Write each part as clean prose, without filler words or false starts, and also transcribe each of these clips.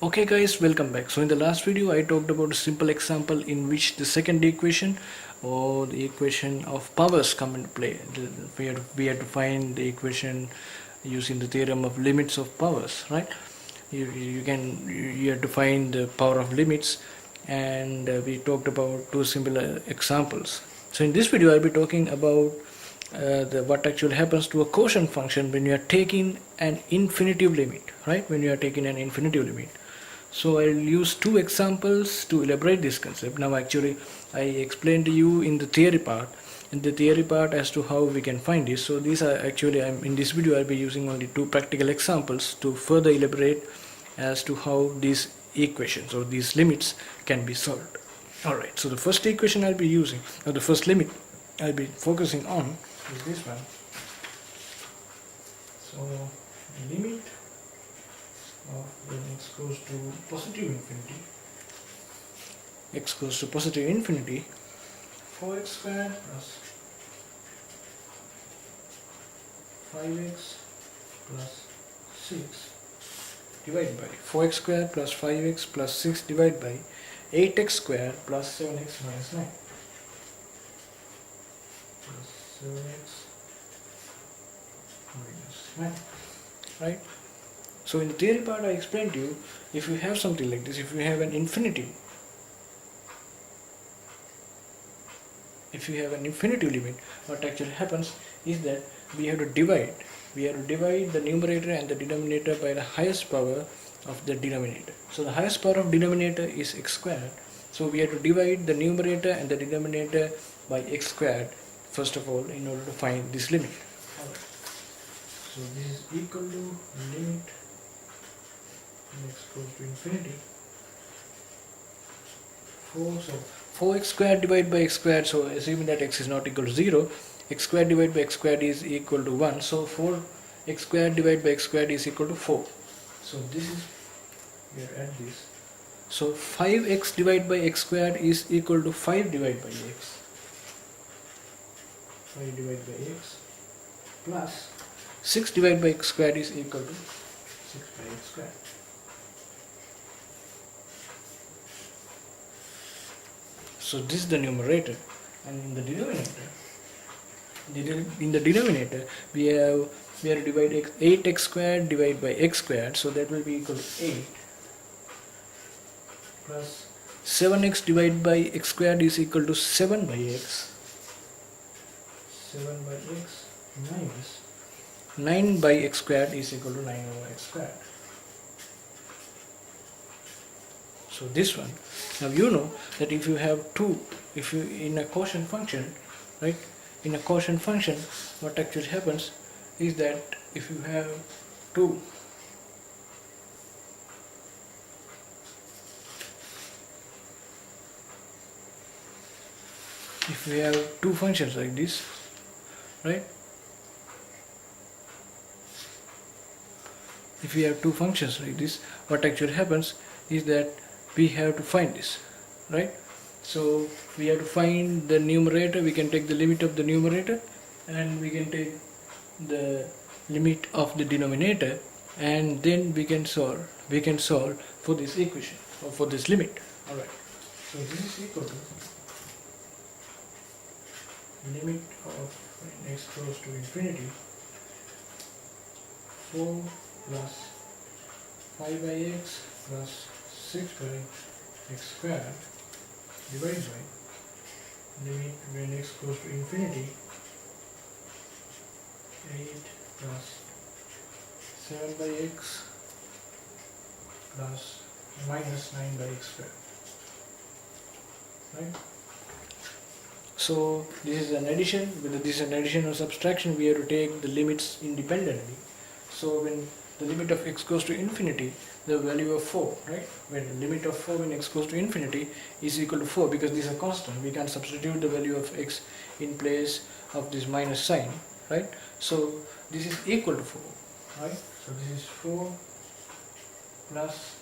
Okay guys, welcome back. So in the last video I talked about a simple example in which the second equation or the equation of powers come into play. We had to find the equation using the theorem of limits of powers, right? You have to find the power of limits, and we talked about two similar examples. So in this video I'll be talking about what actually happens to a quotient function when you are taking an infinitive limit, right? When you are taking an infinitive limit. So I'll use two examples to elaborate this concept. Now actually I explained to you in the theory part, as to how we can find this. So these are actually, in this video I'll be using only two practical examples to further elaborate as to how these equations or these limits can be solved. Alright, so the first equation I'll be using, or the first limit I'll be focusing on is this one. So limit of when x goes to positive infinity, 4x squared plus 5x plus 6 divided by 4x squared plus 5x plus 6 divided by 8x squared plus 7x minus 9 plus 7x minus 9, right? So in the theory part I explained to you, if you have something like this, if you have an infinity limit, what actually happens is that we have to divide the numerator and the denominator by the highest power of the denominator. So the highest power of denominator is x squared, so we have to divide the numerator and the denominator by x squared first of all in order to find this limit. Alright. So this is equal to limit when x goes to infinity 4x squared divided by x squared, so assuming that x is not equal to 0, x squared divided by x squared is equal to 1, so 4x squared divided by x squared is equal to 4. So this is, we are at this, so 5x divided by x squared is equal to 5 divided by x, plus 6 divided by x squared is equal to 6 by x squared. So this is the numerator, and in the denominator, we have to divide 8x squared divided by x squared, so that will be equal to 8 plus 7x divided by x squared is equal to 7 by x minus 9 by x squared is equal to 9 over x squared. So this one, now you know that if you have in a quotient function, right? In a quotient function, what actually happens is that if you have two functions like this, right? If we have two functions like this, what actually happens is that we have to find this, right? So we have to find the numerator. We can take the limit of the numerator and we can take the limit of the denominator, and then we can solve for this equation or for this limit. Alright, so this is equal to limit of when x goes to infinity 4 plus 5 by x plus 6 by x squared divided by limit when x goes to infinity 8 plus 7 by x plus minus 9 by x squared, right? So this is an addition. Whether this is an addition or subtraction, we have to take the limits independently. So when the limit of x goes to infinity, the value of 4, right? When the limit of 4 when x goes to infinity is equal to 4, because this is a constant, we can substitute the value of x in place of this minus sign, right? So this is equal to 4, right? So this is 4 plus,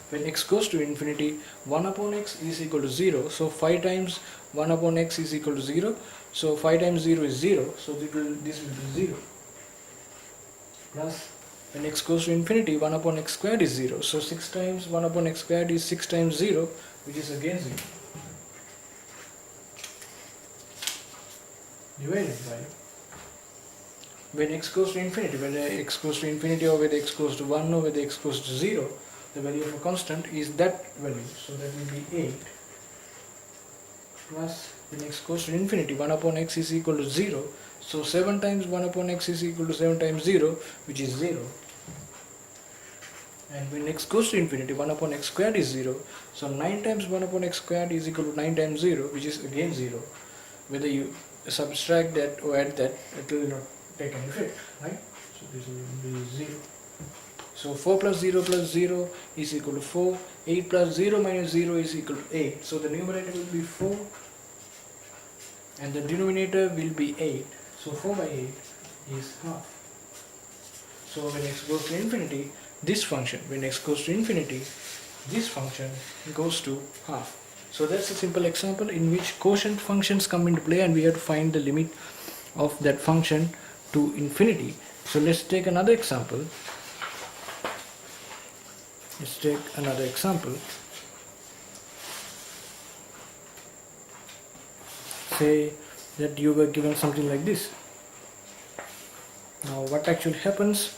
when x goes to infinity, 1 upon x is equal to 0, so 5 times 1 upon x is equal to 0, so 5 times 0 is 0, so this will be 0, plus When x goes to infinity, 1 upon x squared is 0. So 6 times 1 upon x squared is 6 times 0, which is again 0. Divided by, when x goes to infinity, whether x goes to infinity or whether x goes to 1 or whether x goes to 0, the value of a constant is that value. So that will be 8 plus, when x goes to infinity, 1 upon x is equal to 0. So 7 times 1 upon x is equal to 7 times 0, which is 0. And when x goes to infinity, 1 upon x squared is 0. So 9 times 1 upon x squared is equal to 9 times 0, which is again 0. Whether you subtract that or add that, it will not take any effect, right? So this will be 0. So 4 plus 0 is equal to 4. 8 plus 0 minus 0 is equal to 8. So the numerator will be 4 and the denominator will be 8. So 4 by 8 is half. So when x goes to infinity, this function, when x goes to infinity, this function goes to half. So that's a simple example in which quotient functions come into play and we have to find the limit of that function to infinity. So let's take another example. Say that you were given something like this. Now what actually happens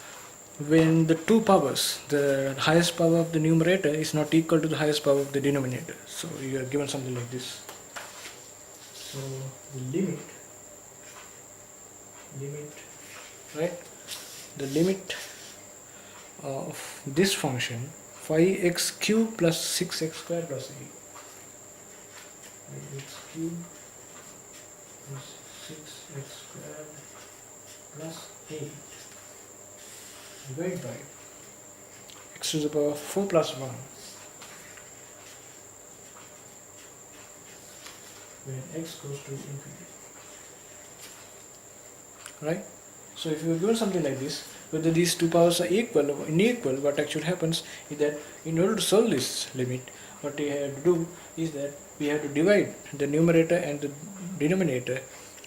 when the two powers, the highest power of the numerator is not equal to the highest power of the denominator? So you are given something like this. So the limit, right? The limit of this function 5x cubed plus 6x squared plus 8. 5x cubed plus 6x squared plus 8 divided by x to the power 4 plus 1 when x goes to infinity. Right? So if you are given something like this, whether these two powers are equal or unequal, what actually happens is that in order to solve this limit, what we have to do is that we have to divide the numerator and the denominator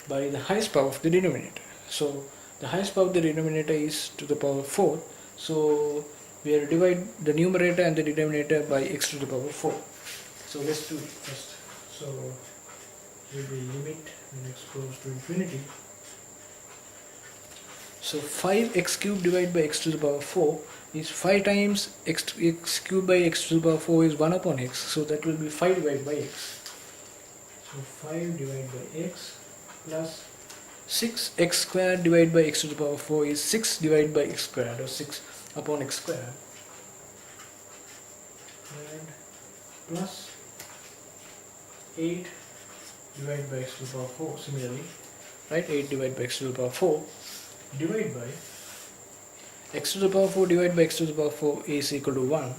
by the highest power of the denominator. So the highest power of the denominator is to the power 4. So we have to divide the numerator and the denominator by x to the power 4. So let's do it first. So we will limit when x goes to infinity. So 5x cubed divided by x to the power 4 is 5 times x cubed by x to the power 4 is 1 upon x. So that will be 5 divided by x. So 5 divided by x plus 6x squared divided by x to the power 4 is 6 divided by x squared, or 6 upon x squared, and plus 8 divided by x to the power 4 similarly, right? 8 divided by x to the power 4 divided by x to the power 4 divided by x to the power 4 is equal to 1.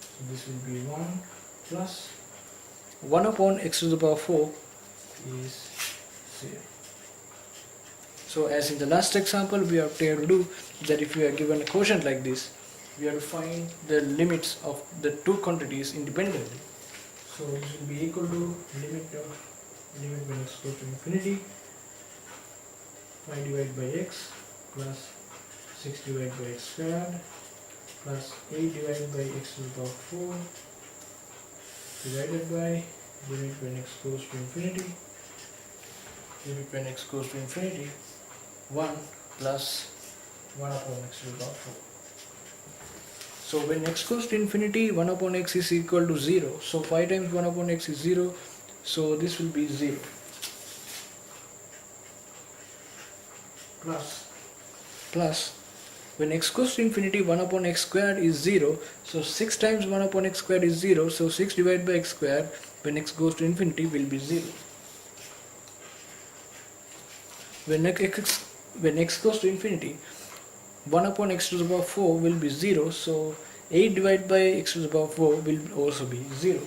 So this will be 1 plus 1 upon x to the power 4 is 0. So as in the last example, we have to do that if we are given a quotient like this, we have to find the limits of the two quantities independently. So this will be equal to limit when x goes to infinity, 5 divided by x plus 6 divided by x squared plus 8 divided by x to the power 4 divided by limit when x goes to infinity, 1 plus 1 upon x to the power 4. So when x goes to infinity, 1 upon x is equal to 0. So 5 times 1 upon x is 0. So this will be 0. Plus when x goes to infinity, 1 upon x squared is 0. So 6 times 1 upon x squared is 0. So 6 divided by x squared when x goes to infinity will be 0. When x goes to infinity, 1 upon x to the power 4 will be 0. So 8 divided by x to the power 4 will also be 0.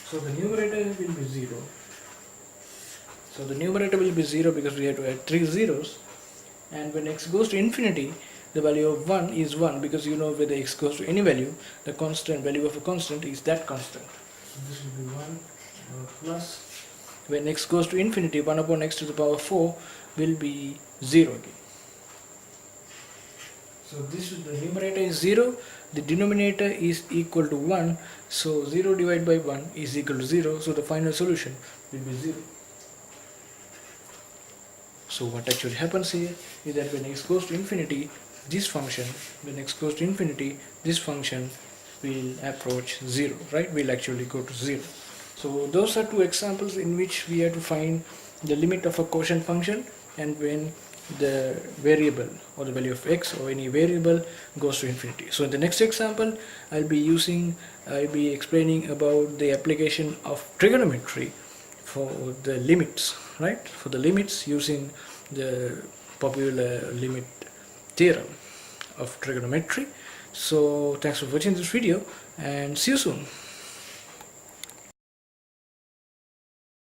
So the numerator will be 0. So the numerator will be 0 because we have to add 3 zeros. And when x goes to infinity, the value of 1 is 1, because you know whether x goes to any value, the constant value of a constant is that constant. So this will be 1 plus when x goes to infinity, 1 upon x to the power 4 will be 0 again. So this the numerator is 0, the denominator is equal to 1, so 0 divided by 1 is equal to 0, so the final solution will be 0. So what actually happens here is that when x goes to infinity, this function, when x goes to infinity, this function will approach 0, right? Will actually go to 0. So those are two examples in which we have to find the limit of a quotient function and when the variable or the value of x or any variable goes to infinity. So in the next example, I'll be explaining about the application of trigonometry for the limits, right? For the limits using the popular limit theorem of trigonometry. So thanks for watching this video and see you soon.